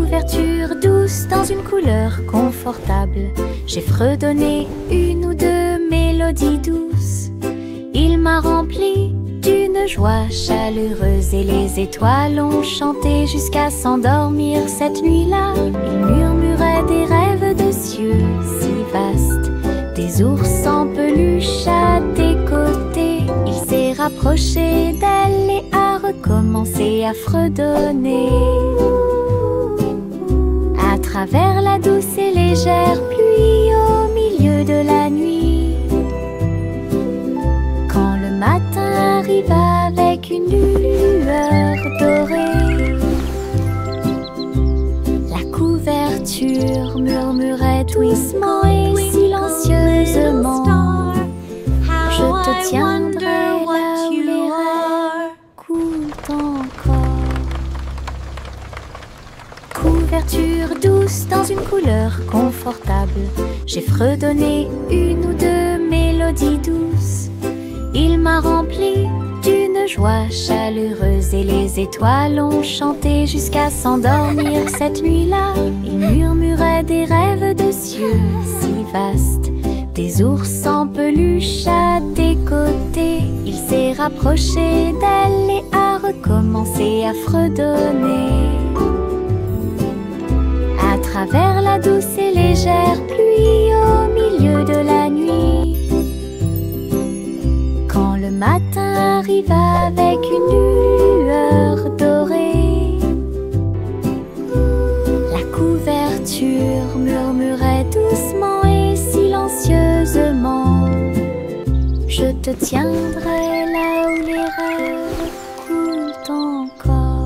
Couverture douce dans une couleur confortable, j'ai fredonné une ou deux mélodies douces. Il m'a rempli d'une joie chaleureuse et les étoiles ont chanté jusqu'à s'endormir cette nuit-là. Il murmurait des rêves de cieux si vastes, des ours en peluche à tes côtés. Il s'est rapproché d'elle et a recommencé à fredonner. À travers la douce et légère pluie au milieu de la nuit, quand le matin arrive avec une lueur dorée, la couverture murmurait doucement et silencieusement: je te tiendrai là où les rêves coulent encore. Couverture douce dans une couleur confortable, j'ai fredonné une ou deux mélodies douces. Il m'a rempli d'une joie chaleureuse et les étoiles ont chanté jusqu'à s'endormir cette nuit-là. Il murmurait des rêves de cieux si vastes, des ours en peluche à tes côtés. Il s'est rapproché d'elle et a recommencé à fredonner. À travers la douce et légère pluie au milieu de la nuit, quand le matin arrive avec une lueur dorée, la couverture murmurait doucement et silencieusement: je te tiendrai là où les rêves coulent encore.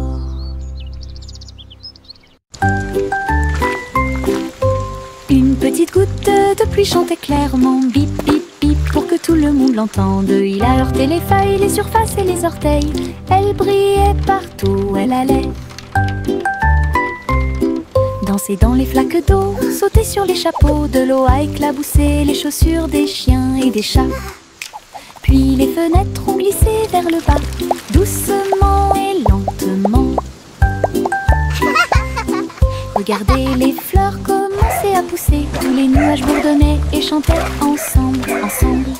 Une petite goutte de pluie chantait clairement: bip bip bip, pour que tout le monde l'entende. Il a heurté les feuilles, les surfaces et les orteils. Elle brillait partout où elle allait. Danser dans les flaques d'eau, sauter sur les chapeaux, de l'eau a éclaboussé les chaussures des chiens et des chats. Puis les fenêtres ont glissé vers le bas, doucement et lentement. Regardez les fleurs commencer à pousser, tous les nuages bourdonnaient et chantaient ensemble, ensemble.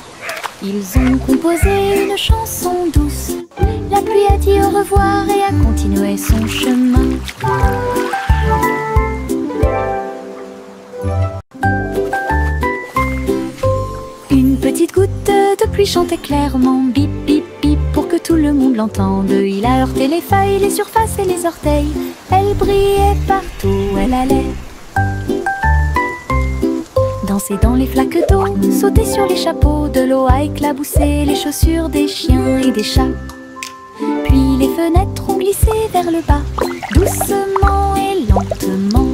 Ils ont composé une chanson douce. La pluie a dit au revoir et a continué son chemin. Une petite goutte de pluie chantait clairement: bip bip bip, pour que tout le monde l'entende. Il a heurté les feuilles, les surfaces et les orteils. Elle brillait partout où elle allait. Danser dans les flaques d'eau, sauter sur les chapeaux, de l'eau a éclaboussé les chaussures des chiens et des chats. Puis les fenêtres ont glissé vers le bas, doucement et lentement.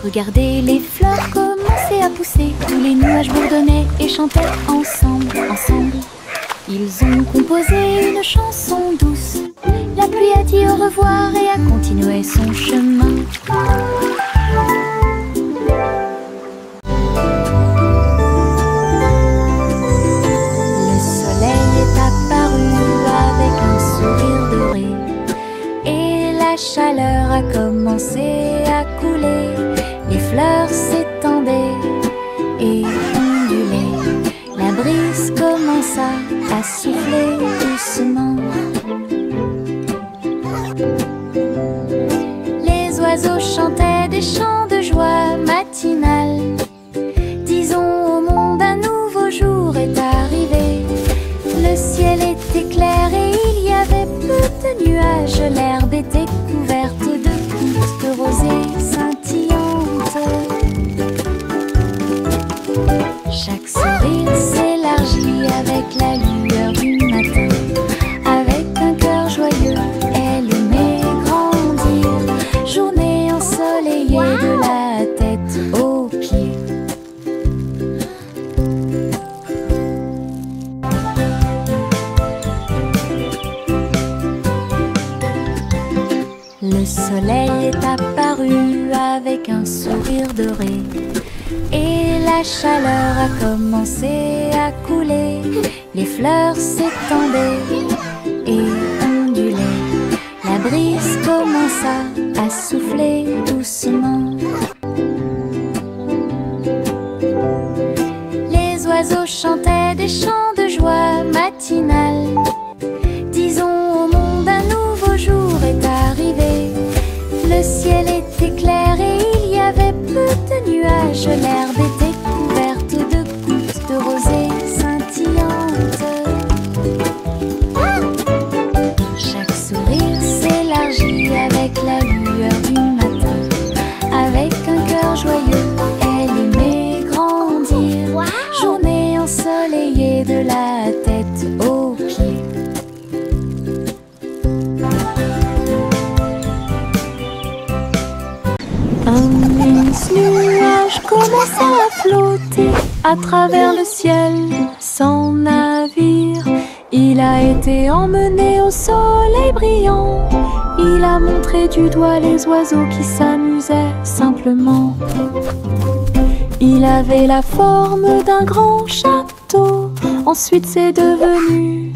Regardez les fleurs commencer à pousser, tous les nuages bourdonnaient et chantaient ensemble, ensemble. Ils ont composé une chanson douce. La pluie a dit au revoir et a continué son chemin. Le soleil est apparu avec un sourire doré et la chaleur a commencé à couler. Les fleurs s'étendaient et ondulaient. La brise commença à souffler doucement. Les oiseaux chantaient des chants de joie matinale. Disons au monde un nouveau jour est arrivé. Le ciel était clair et il y avait peu de nuages. L'herbe était couverte de gouttes de rosée scintillantes. Chaque sourire s'élargit avec la lueur du matin. Avec un cœur joyeux, elle aimait grandir. Journée ensoleillée de la tête aux pieds. Le soleil est apparu avec un sourire doré et la chaleur a commencé à couler. Les fleurs s'étendaient et ondulaient. La brise commença des chants de joie matinale. Disons au monde un nouveau jour est arrivé. Le ciel était clair et il y avait peu de nuages. L'herbe était couverte de gouttes de rosée scintillantes. Chaque sourire s'élargit avec la lueur du matin. Avec un cœur joyeux, elle aimait grandir. Journée ensoleillée de la tête aux pieds. Un immense nuage commença à flotter à travers le ciel sans navire. Il a été emmené au soleil brillant. Il a montré du doigt les oiseaux qui s'amusaient simplement. Il avait la forme d'un grand château. Ensuite c'est devenu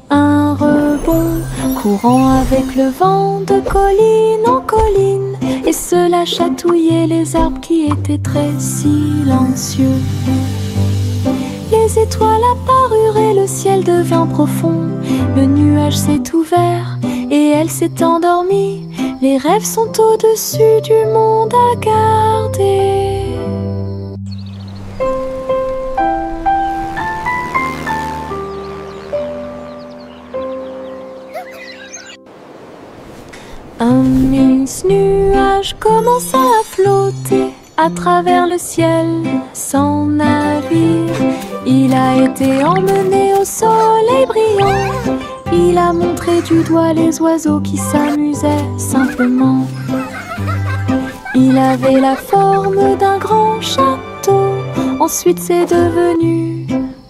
un rebond, courant avec le vent de colline en colline. Et cela chatouillait les arbres qui étaient très silencieux. Les étoiles apparurent et le ciel devint profond. Le nuage s'est ouvert et elle s'est endormie. Les rêves sont au-dessus du monde à garder. Un immense nuage commença à flotter à travers le ciel sans navire. Il a été emmené au soleil brillant. Il a montré du doigt les oiseaux qui s'amusaient simplement. Il avait la forme d'un grand château. Ensuite c'est devenu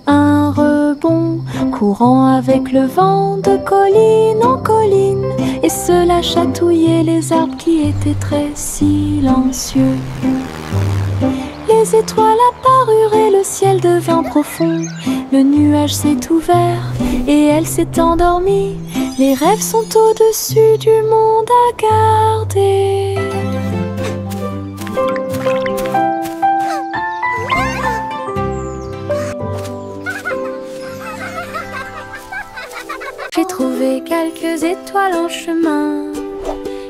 un rebond, courant avec le vent de colline en colline. Et cela chatouillait les arbres qui étaient très silencieux. Les étoiles apparurent et le ciel devint profond. Le nuage s'est ouvert et elle s'est endormie. Les rêves sont au-dessus du monde à garder. J'ai trouvé quelques étoiles en chemin.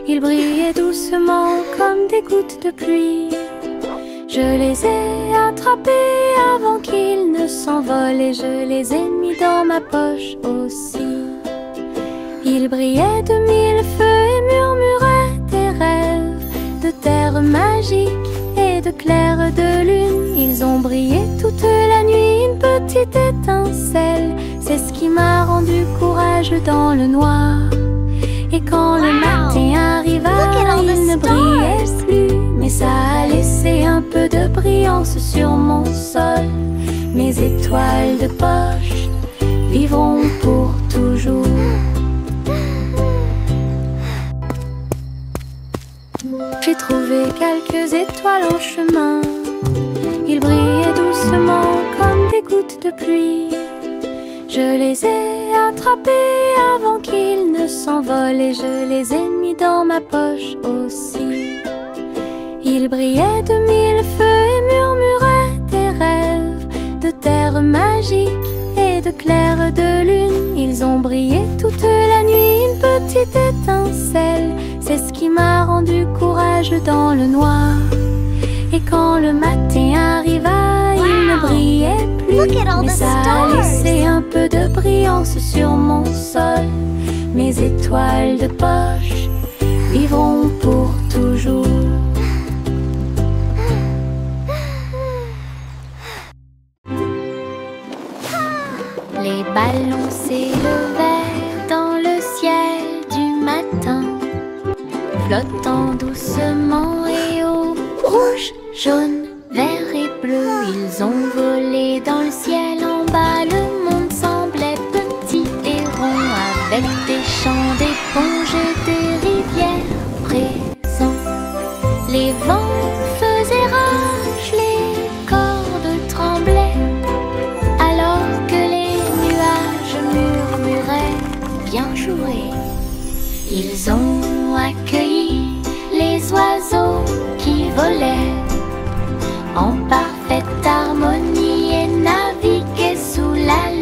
Ils brillaient doucement comme des gouttes de pluie. Je les ai attrapés avant qu'ils ne s'envolent et je les ai mis dans ma poche aussi. Ils brillaient de mille feux et murmuraient des rêves de terre magique et de clair de lune. Ils ont brillé toute la nuit, une petite étincelle. C'est ce qui m'a rendu courageux dans le noir. Et quand le matin arriva, il ne brillait plus, mais ça a laissé un peu de brillance sur mon sol. Mes étoiles de poche vivront pour toujours. J'ai trouvé quelques étoiles en chemin. Ils brillaient doucement comme des gouttes de pluie. Je les ai attrapés avant qu'ils ne s'envolent et je les ai mis dans ma poche aussi. Ils brillaient de mille feux et murmuraient des rêves de terre magique et de clair de lune. Ils ont brillé toute la nuit, une petite étincelle. C'est ce qui m'a rendu courageux dans le noir. Et quand le matin arriva, il ne brillait plus, mais ça a laissé un peu de brillance sur mon sol. Mes étoiles de poche vivront pour toujours. Les ballons s'élevaient dans le ciel du matin, flottant doucement et au rouge, jaune, vert et bleu. Ils ont volé dans le ciel en bas. Le monde semblait petit et rond, avec des champs d'éponges et des rivières présents. Les vents faisaient rage, les cordes tremblaient, alors que les nuages murmuraient bien joué. Ils ont accueilli les oiseaux qui volaient en parfaite harmonie et naviguaient sous la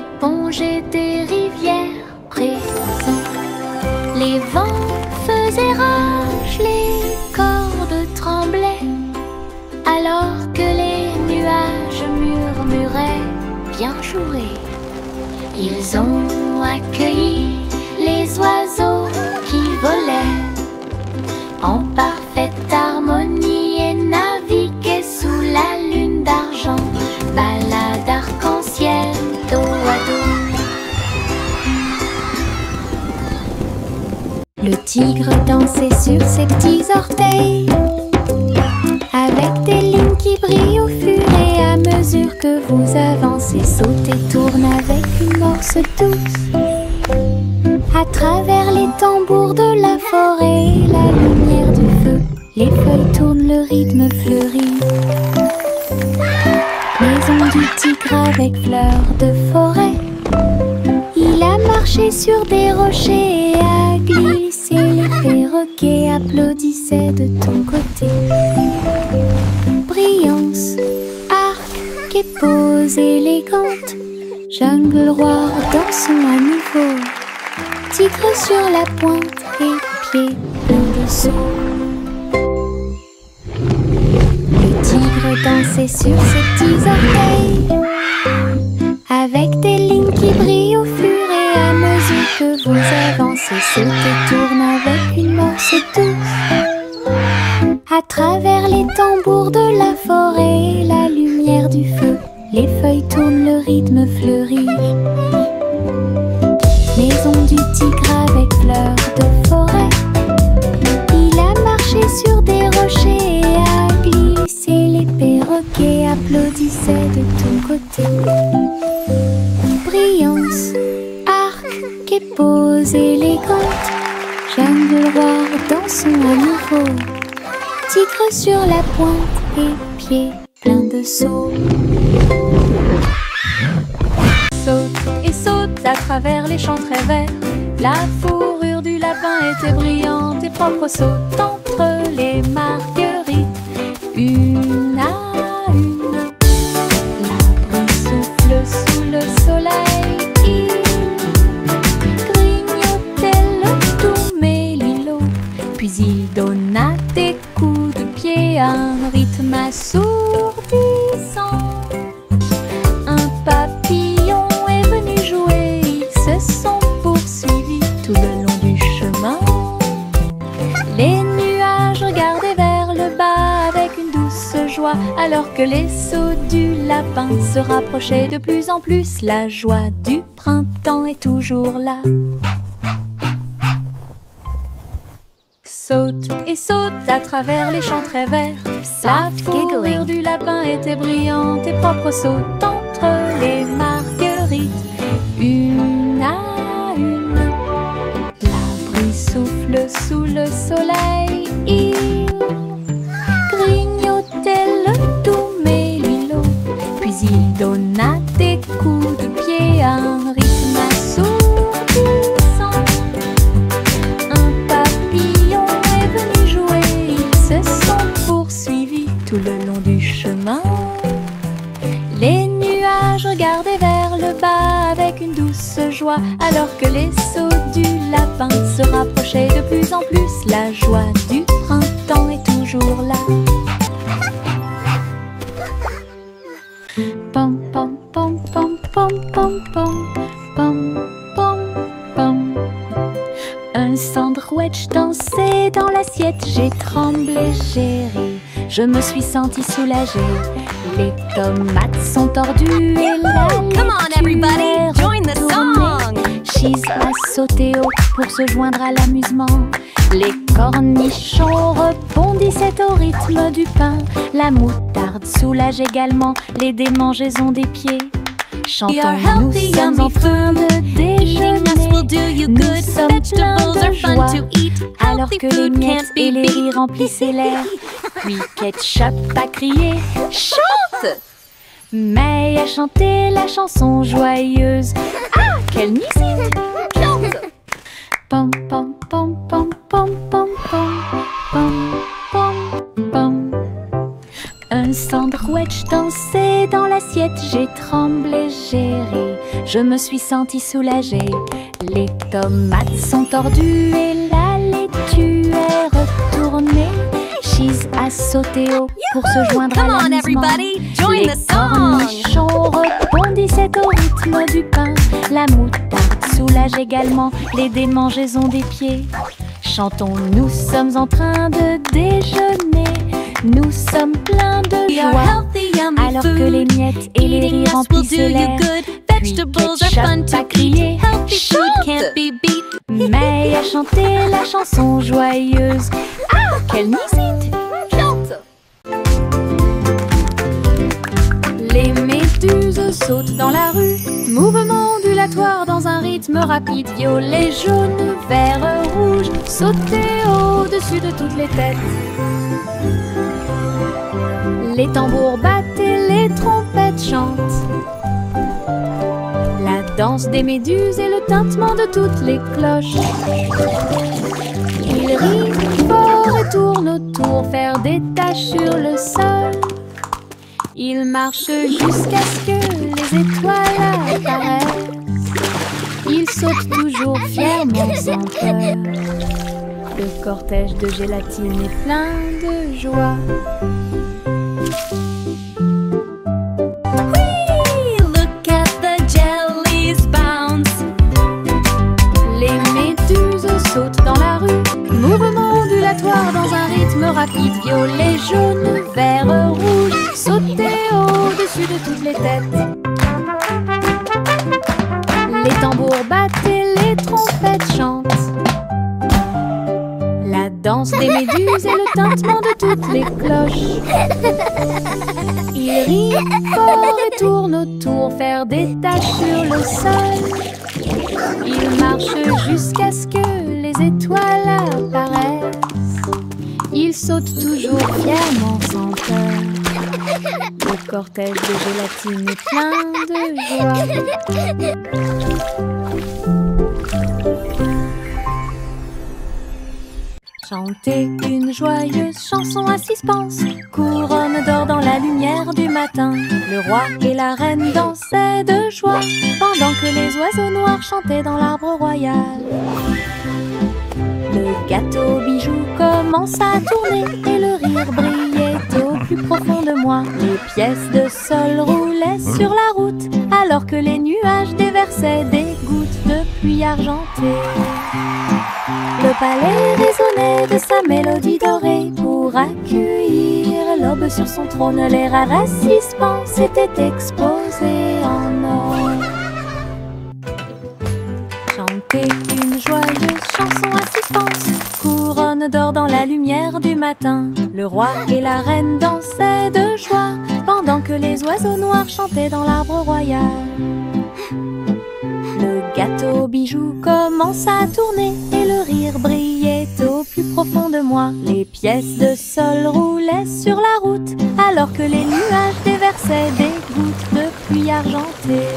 éponges et des rivières présentes. Les vents faisaient rage, les cordes tremblaient, alors que les nuages murmuraient bien jouer. Ils ont accueilli les oiseaux qui volaient en parfaite harmonie et naviguaient sous la lune d'argent. Balade arc-en-ciel, dos à dos. Le tigre dansait sur ses petits orteils, avec des lignes qui brillent au fur et à mesure que vous avancez. Saute et tourne avec une morse douce, à travers les tambours de la forêt et la lumière du feu. Les feuilles tournent, le rythme fleurit. Maison du tigre avec fleurs de forêt. Il a marché sur des rochers et a glissé. Les perroquets applaudissaient de ton côté. Brillance, arc et pose élégante. Jungle roi dansons à nouveau. Tigre sur la pointe et pieds pleins de sauts. Le tigre dansait sur ses petits orteils, avec des lignes qui brillent au fur et à mesure que vous avancez. Saute et tourne avec une morse douce, à travers les tambours de la forêt et la lumière du feu. Les feuilles tournent, le rythme fleurit. Maison du tigre avec fleurs de forêt. Il a marché sur des rochers et a glissé. Les perroquets applaudissaient de ton côté. Brillance, arc et pose élégante. Jungle roi dansons à nouveau. Tigre sur la pointe et pieds pleins de sauts. Saute et saute à travers les champs très verts. La fourrure du lapin était brillante et propre. Saute entre les marguerites, une à une. L'arbre souffle sous le soleil. Il grignotait le doux mélilo, puis il donna des coups de pied à un rythme assourdissant. Un papillon est venu jouer. Ils se sont poursuivis tout le long du chemin. Les nuages regardaient vers le bas avec une douce joie, alors que les sauts du lapin se rapprochaient de plus en plus. La joie du printemps est toujours là. Saute et saute à travers les champs très verts. La fourrure du lapin était brillante et propre. Saute entre les marguerites, une à une. L'arbre souffle sous le soleil. Il grignotait le doux mélilo, puis il donna des coups de pied à un rythme assourdissant. Un papillon est venu jouer. Ils se sont poursuivis tout le long du chemin. Les nuages regardaient vers le bas avec une douce joie, alors que les sauts du lapin se rapprochaient de plus en plus. La joie du printemps est toujours là. Pom pom pom pom pom pom pom pom pom pom. Un Un sandwich dansait dans l'assiette, j'ai tremblé, j'ai ri, je me suis sentie soulagée. Les tomates sont tordues et la Come on everybody, join the song! Cheese a sauté haut pour se joindre à l'amusement. Les cornichons rebondissaient au rythme du pain. La moutarde soulage également les démangeaisons des pieds. Chantons, nous sommes en train de déjeuner. Nous sommes pleins de joie, alors que les miettes et les riz remplissaient l'air. Puis Ketchup a crié « Chante !» May a chanté la chanson joyeuse. Ah, quelle musique! Chante! Pom pom pom pom pom pom pom pom pom pom. Un sandwich dansait dans l'assiette, j'ai tremblé, j'ai ri, je me suis sentie soulagée. Les tomates sont tordues et la laitue est retournée. Cheese a sauté haut pour se joindre à l'amusement. Join the song. Les cornichons rebondissaient au rythme du pain. La moutarde soulage également les démangeaisons des pieds. Chantons, nous sommes en train de déjeuner. Nous sommes pleins de joie, alors que les miettes et les riz remplissent l'air. Puis ketchup a crié, May a chanté la chanson joyeuse. Ah, quelle musique! Les méduses sautent dans la rue, mouvement ondulatoire dans un rythme rapide. Violet, jaune, vert, rouge, sauter au-dessus de toutes les têtes. Les tambours battent et les trompettes chantent. La danse des méduses et le tintement de toutes les cloches. Ils rient fort et tournent autour, faire des taches sur le sol. Ils marchent jusqu'à ce que les étoiles apparaissent. Ils sautent toujours fièrement sans peur. Le cortège de gélatine est plein de joie. Sautent dans la rue, mouvement ondulatoire dans un rythme rapide. Violet, jaune, vert, rouge, sauter au-dessus de toutes les têtes. Les tambours battent et les trompettes chantent. La danse des méduses et le tintement de toutes les cloches. Ils rient fort et tournent autour, faire des taches sur le sol. Ils marchent jusqu'à ce que les étoiles apparaissent. Ils sautent toujours fièrement sans peur. Le cortège de gélatine est plein de joie. Chantez une joyeuse chanson à suspense. Couronne d'or dans la lumière du matin. Le roi et la reine dansaient de joie pendant que les oiseaux noirs chantaient dans l'arbre royal. Le gâteau bijou commença à tourner et le rire brillait au plus profond de moi. Les pièces de sol roulaient sur la route alors que les nuages déversaient des gouttes de pluie argentée. Le palais résonnait de sa mélodie dorée pour accueillir l'aube sur son trône. Les rares suspens s'étaient exposés en or. Chantez une joyeuse chanson à suspense. Couronne d'or dans la lumière du matin. Le roi et la reine dansaient de joie pendant que les oiseaux noirs chantaient dans l'arbre royal. Le gâteau bijou commença à tourner et le rire brillait au plus profond de moi. Les pièces de sol roulaient sur la route alors que les nuages déversaient des gouttes de pluie argentée.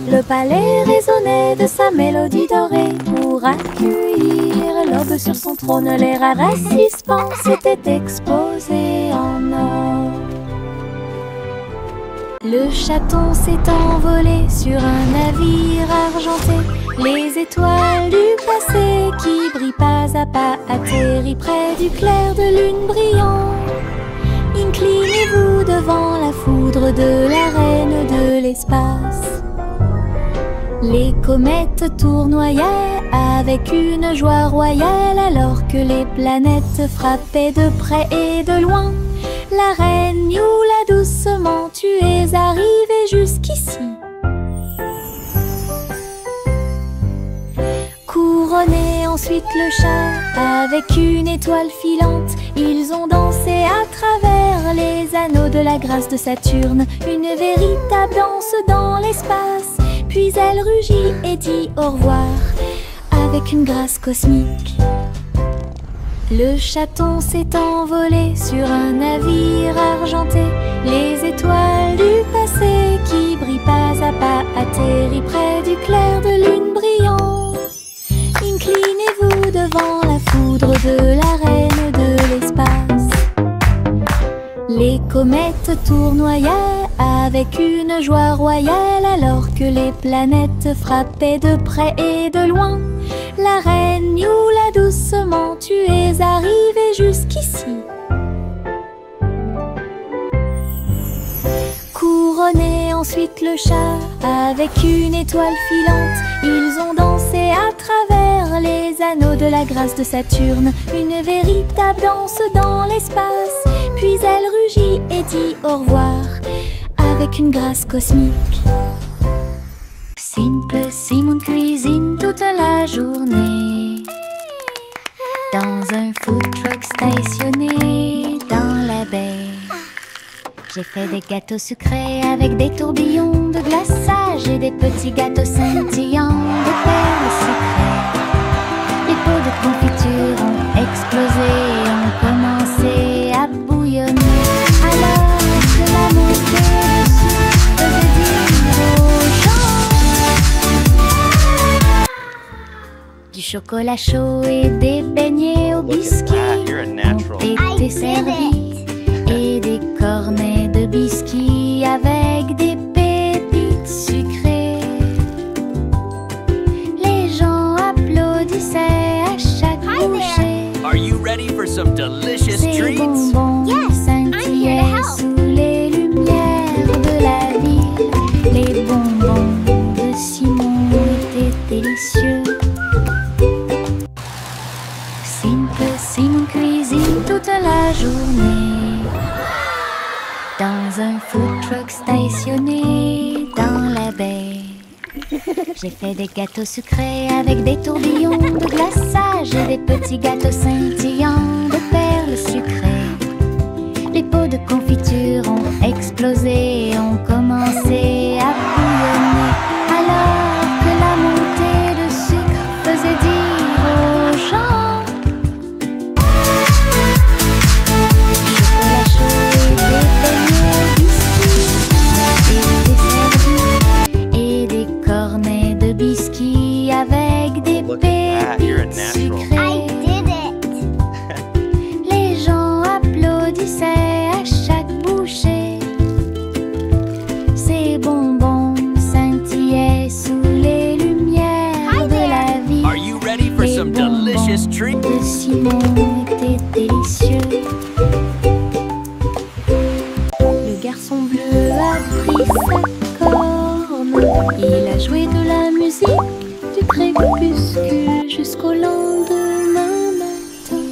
Le palais résonnait de sa mélodie dorée pour accueillir l'aube sur son trône. Les rares suspens s'étaient exposés en or. Le chaton s'est envolé sur un navire argenté. Les étoiles du passé qui brillent pas à pas atterrit près du clair de lune brillant. Inclinez-vous devant la foudre de la reine de l'espace. Les comètes tournoyaient avec une joie royale alors que les planètes frappaient de près et de loin. La reine Youla, doucement, tu es arrivée jusqu'ici. Couronnez ensuite le chat avec une étoile filante. Ils ont dansé à travers les anneaux de la grâce de Saturne. Une véritable danse dans l'espace. Puis elle rugit et dit au revoir avec une grâce cosmique. Le chaton s'est envolé sur un navire argenté. Les étoiles du passé qui brillent pas à pas atterrit près du clair de lune brillant. Inclinez-vous devant la foudre de la reine de l'espace. Les comètes tournoyaient avec une joie royale alors que les planètes frappaient de près et de loin. La reine Nioula, doucement, tu es arrivée jusqu'ici. Couronné ensuite le chat avec une étoile filante. Ils ont dansé à travers les anneaux de la grâce de Saturne, une véritable danse dans l'espace. Puis elle rugit et dit au revoir avec une grâce cosmique. Simple Simon cuisine toute la journée dans un food truck stationné dans la baie. J'ai fait des gâteaux sucrés avec des tourbillons de glaçage et des petits gâteaux scintillants de perles sucrées. Les pots de confiture ont explosé et ont commencé à bouillonner. Alors que la montée dessus faisait dire aux gens du chocolat chaud et des beignets au biscuit ont été servis. Et des cornets de biscuits avec des pépites sucrées. Les gens applaudissaient à chaque bouchée. Are you ready for some delicious Ces treats? bonbons scintillaient sous les lumières de la ville. Les bonbons de Simon étaient délicieux. Simple Simon cuisine toute la journée dans un food truck stationné dans la baie. J'ai fait des gâteaux sucrés avec des tourbillons de glaçage et des petits gâteaux scintillants de perles sucrées. Les pots de confiture ont explosé et ont commencé à bouillonner. Alors que la montée de sucre faisait dire aux gens avec des pépites sucrées. Les gens applaudissaient à chaque bouchée. Ces bonbons scintillaient sous les lumières de la vie. Are you ready for some delicious treats? De Simon étaient délicieux. Le garçon bleu a pris sa corne. Il a joué de la musique du crépuscule jusqu'au lendemain matin.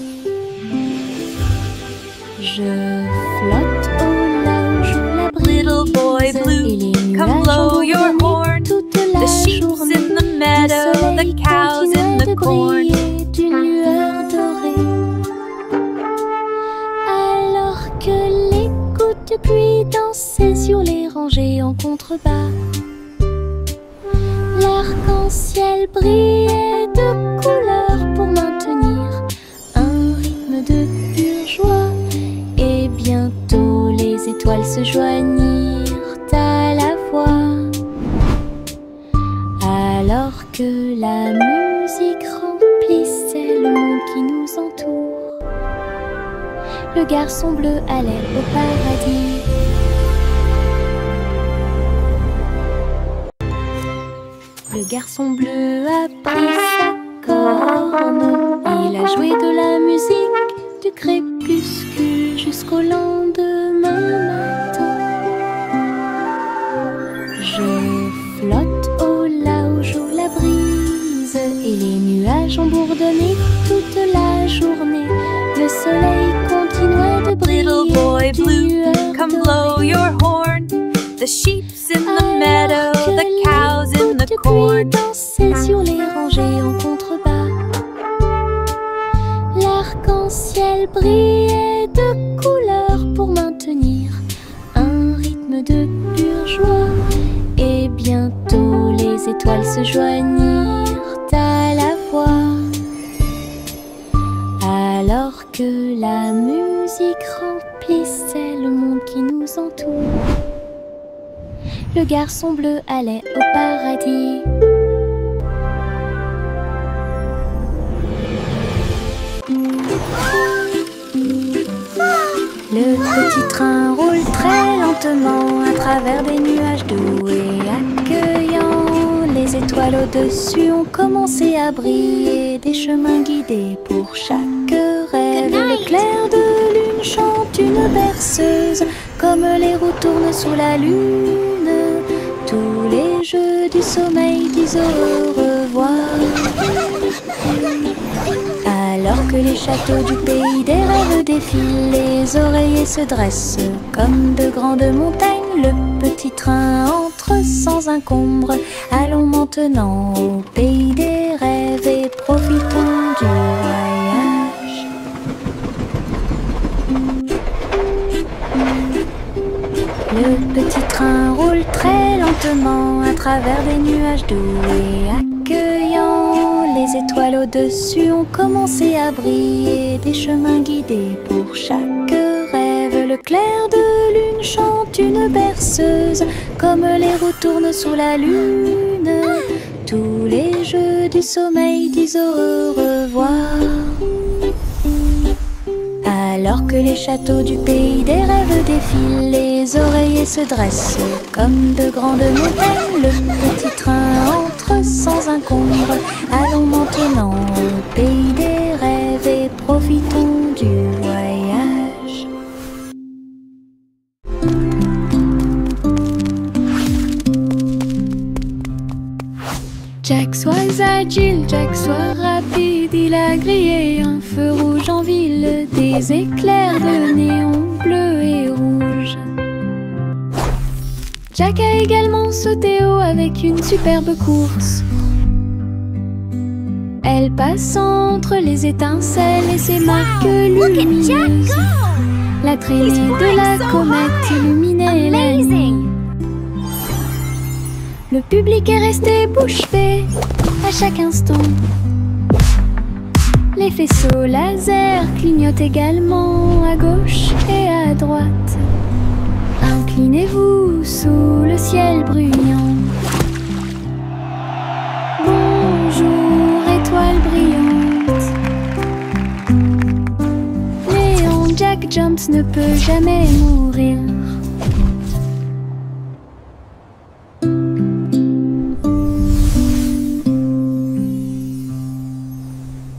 Je flotte au large la brise. Little boy blue, come blow your horn. The sheep's in the meadow, the cows in the corn. D'une lueur dorée. Alors que les gouttes de pluie dansaient sur les rangées en contrebas. L'arc-en-ciel brillait de couleurs pour maintenir un rythme de pure joie. Et bientôt les étoiles se joignirent à la voix. Alors que la musique remplissait le monde qui nous entoure, le garçon bleu allait au paradis. Le garçon bleu a pris sa corne. Il a joué de la musique du crépuscule jusqu'au lendemain matin. Je flotte au large où la brise et les nuages ont bourdonné toute la journée. Le soleil continuait de briller. Little boy blue, come blow your horn. The sheep's in the meadow, the cows in the corn. Dansaient sur les rangées en contrebas. L'arc-en-ciel brillait de couleurs pour maintenir un rythme de pure joie. Et bientôt les étoiles se joignirent à la voix. Alors que la musique remplissait le monde qui nous entoure, le garçon bleu allait au paradis. Le petit train roule très lentement lentement à travers des nuages doux et accueillants. Les étoiles au-dessus ont commencé à briller, des chemins guidés pour chaque rêve. Le clair de lune chante une berceuse, comme les roues tournent sous la lune. Tous les jeux du sommeil disent au revoir. Alors que les châteaux du pays des rêves défilent, les oreillers se dressent comme de grandes montagnes. Le petit train entre sans encombre. Allons maintenant au pays des rêves et profitons du voyage. Le petit train roule très lentement à travers des nuages doux et accueillants. Les étoiles au-dessus ont commencé à briller, des chemins guidés pour chaque rêve. Le clair de lune chante une berceuse, comme les roues tournent sous la lune. Tous les jeux du sommeil disent au revoir. Alors que les châteaux du pays des rêves défilent, les oreillers se dressent comme de grandes montagnes. Le petit train entre sans encombre. Allons maintenant au pays des rêves et profitons du voyage. Jack soit agile, Jack soit rapide, il a grillé un feu rouge en ville, des éclairs de néon bleu et rouge. Jack a également sauté haut avec une superbe course. Elle passe entre les étincelles et ses marques lumineuses. La traînée de la comète illuminait la nuit. Le public est resté bouche bée à chaque instant. Les faisceaux laser clignotent également à gauche et à droite. Inclinez-vous sous le ciel bruyant. Bonjour, étoile brillante. Léon Jack Jones ne peut jamais mourir.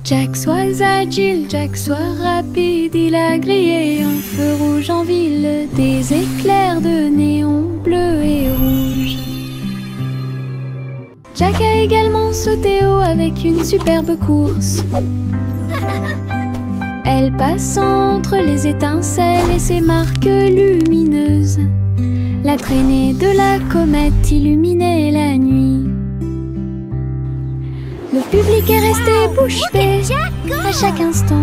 Jack soit agile, Jack soit rapide, il a grillé un feu rouge en ville, des éclairs de néon bleu et rouge. Jack a également sauté haut avec une superbe course. Elle passe entre les étincelles et ses marques lumineuses. La traînée de la comète illuminait la nuit. Le public est resté bouche bée à chaque instant.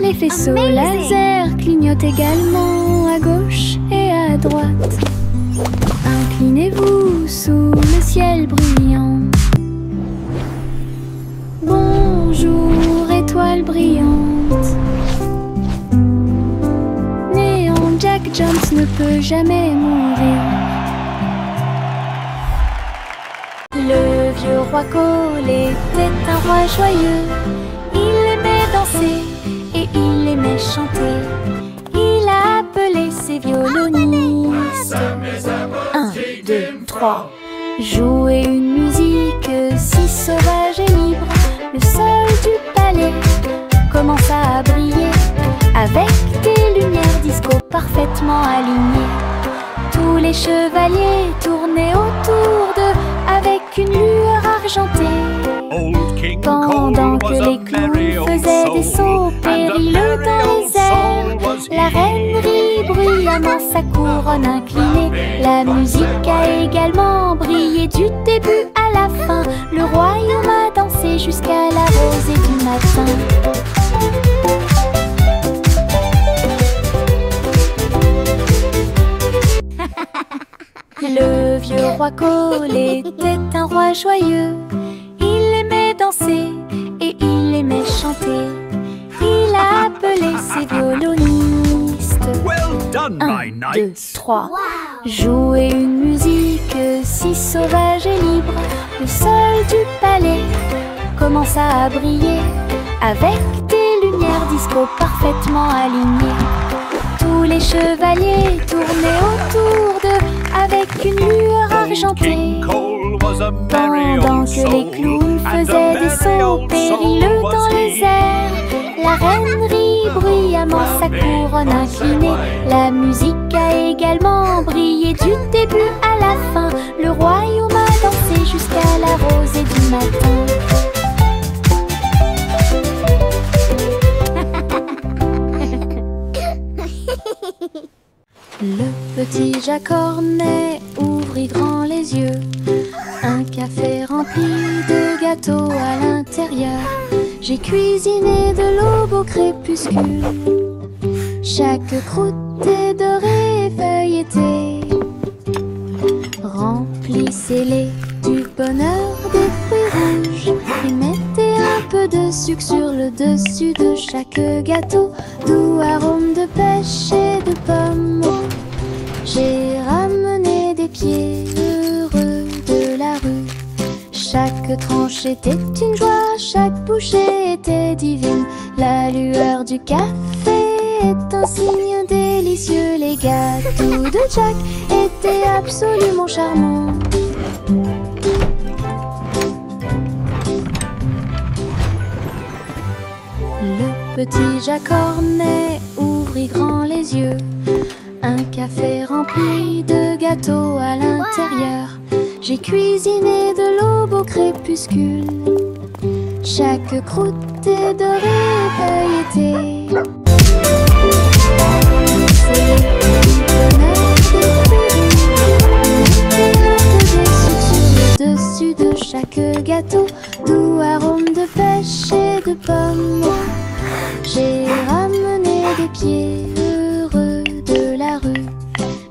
Les faisceaux laser clignotent également à gauche et à droite. Inclinez-vous sous le ciel bruyant. Bonjour, étoile brillante. Léon Jack Jones ne peut jamais mourir. Le vieux roi Cole était un roi joyeux. Il aimait danser et il aimait chanter. Il a appelé ses violonistes. 1, 2, 3. Jouer une musique si sauvage et libre. Le sol du palais commença à briller avec des lumières disco parfaitement alignées. Tous les chevaliers tournaient autour d'eux avec une lueur argentée. Pendant que les clowns faisaient des sauts périlleux dans les airs, la reine rit bruyamment sa couronne inclinée. La musique a également brillé du début à la fin. Le royaume a dansé jusqu'à la rosée du matin. Le vieux roi Cole était un roi joyeux. Il aimait danser et il aimait chanter. Il a appelé ses violonistes. 1, 2, 3. Jouer une musique si sauvage et libre. Le sol du palais commença à briller avec des lumières disco parfaitement alignées. Tous les chevaliers tournaient autour d'eux avec une lueur argentée. Pendant que les clowns faisaient des sauts périlleux dans les airs, la reine rit bruyamment sa couronne inclinée. La musique a également brillé du début à la fin. Le royaume a dansé jusqu'à la rosée du matin. Le petit Jack Cornet ouvrit grand les yeux. Un café rempli de gâteaux à l'intérieur. J'ai cuisiné de l'aube au crépuscule. Chaque croûte est dorée et feuilletée. Remplissez-les du bonheur des fruits rouges et mettez un peu de sucre sur le dessus de chaque gâteau. Doux arôme de pêche et de pommes. J'ai ramené des pieds heureux de la rue. Chaque tranche était une joie, chaque bouchée était divine. La lueur du café est un signe délicieux. Les gâteaux de Jack étaient absolument charmants. Le petit Jack Cornet ouvrit grand les yeux. Un café rempli de gâteaux à l'intérieur. J'ai cuisiné de l'aube au crépuscule. Chaque croûte est dorée et feuilletée. C'est le bonheur des fruits rouges. Mettez un peu de sucre sur le dessus de chaque gâteau. Doux arôme de pêche et de pommes. J'ai ramené des pieds heureux de la rue.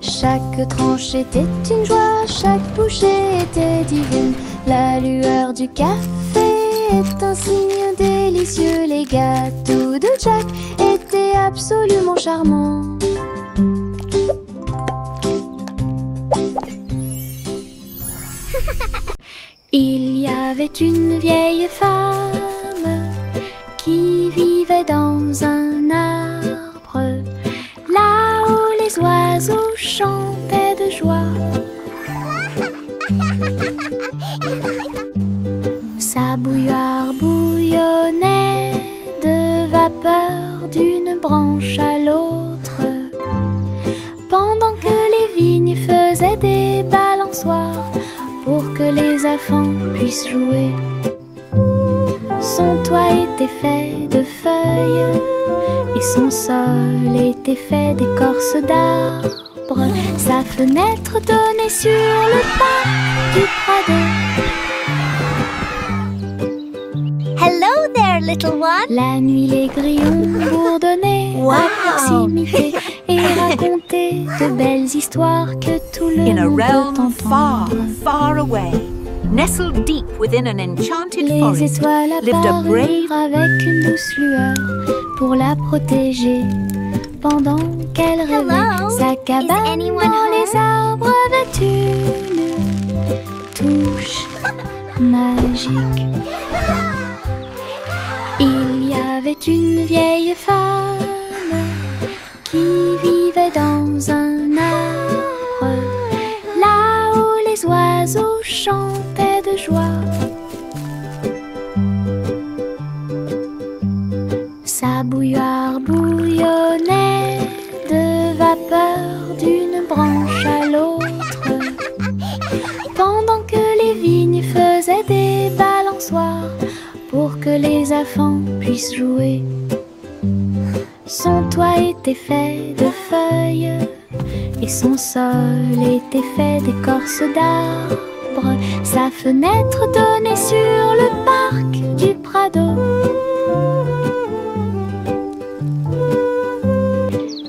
Chaque tranche était une joie, chaque bouchée était divine. La lueur du café est un signe délicieux. Les gâteaux de Jack étaient absolument charmants. Il y avait une vieille femme qui vivait dans un arbre, là où les oiseaux chantaient de joie. Sa bouilloire bouillonnait de vapeur d'une branche à l'autre, pendant que les vignes faisaient des balançoires pour que les enfants puissent jouer. Son toit était fait de feuilles et son sol était fait d'écorce d'arbre. Sa fenêtre donnait sur le parc du Prado. Hello there, little one. La nuit, les grillons bourdonnaient à proximité et racontaient de belles histoires que tout le In a monde realm peut far, entendre. far away, nestled deep within an enchanted Les forest, étoiles lived a brave apparurent avec une douce lueur pour la protéger pendant qu'elle rêvait. Hello, Sa cabane dans anyone les arbres avait une touche magique. Il y avait une vieille femme qui vivait dans un arbre, là où les oiseaux chantaient de joie. Sa bouilloire bouillonnait de vapeur d'une branche à l'autre, pendant que les vignes faisaient des balançoires pour que les enfants puissent jouer. Son toit était fait de feuilles et son sol était fait d'écorce d'arbre. Sa fenêtre donnait sur le parc du Prado.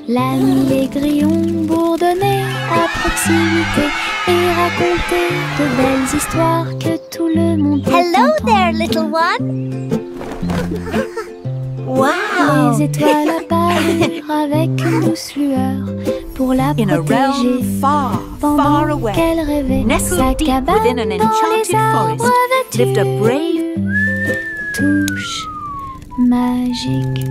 La nuit, les grillons bourdonnaient à proximité et racontaient de belles histoires que tout le monde peut Hello entendre. there, little one. Wow. Les étoiles apparurent avec une douce lueur pour la in a protéger realm far, far pendant away, qu'elle rêvait. nestled Sa deep cabane within an dans enchanted les arbres forest, avait lived a brave une touche magique.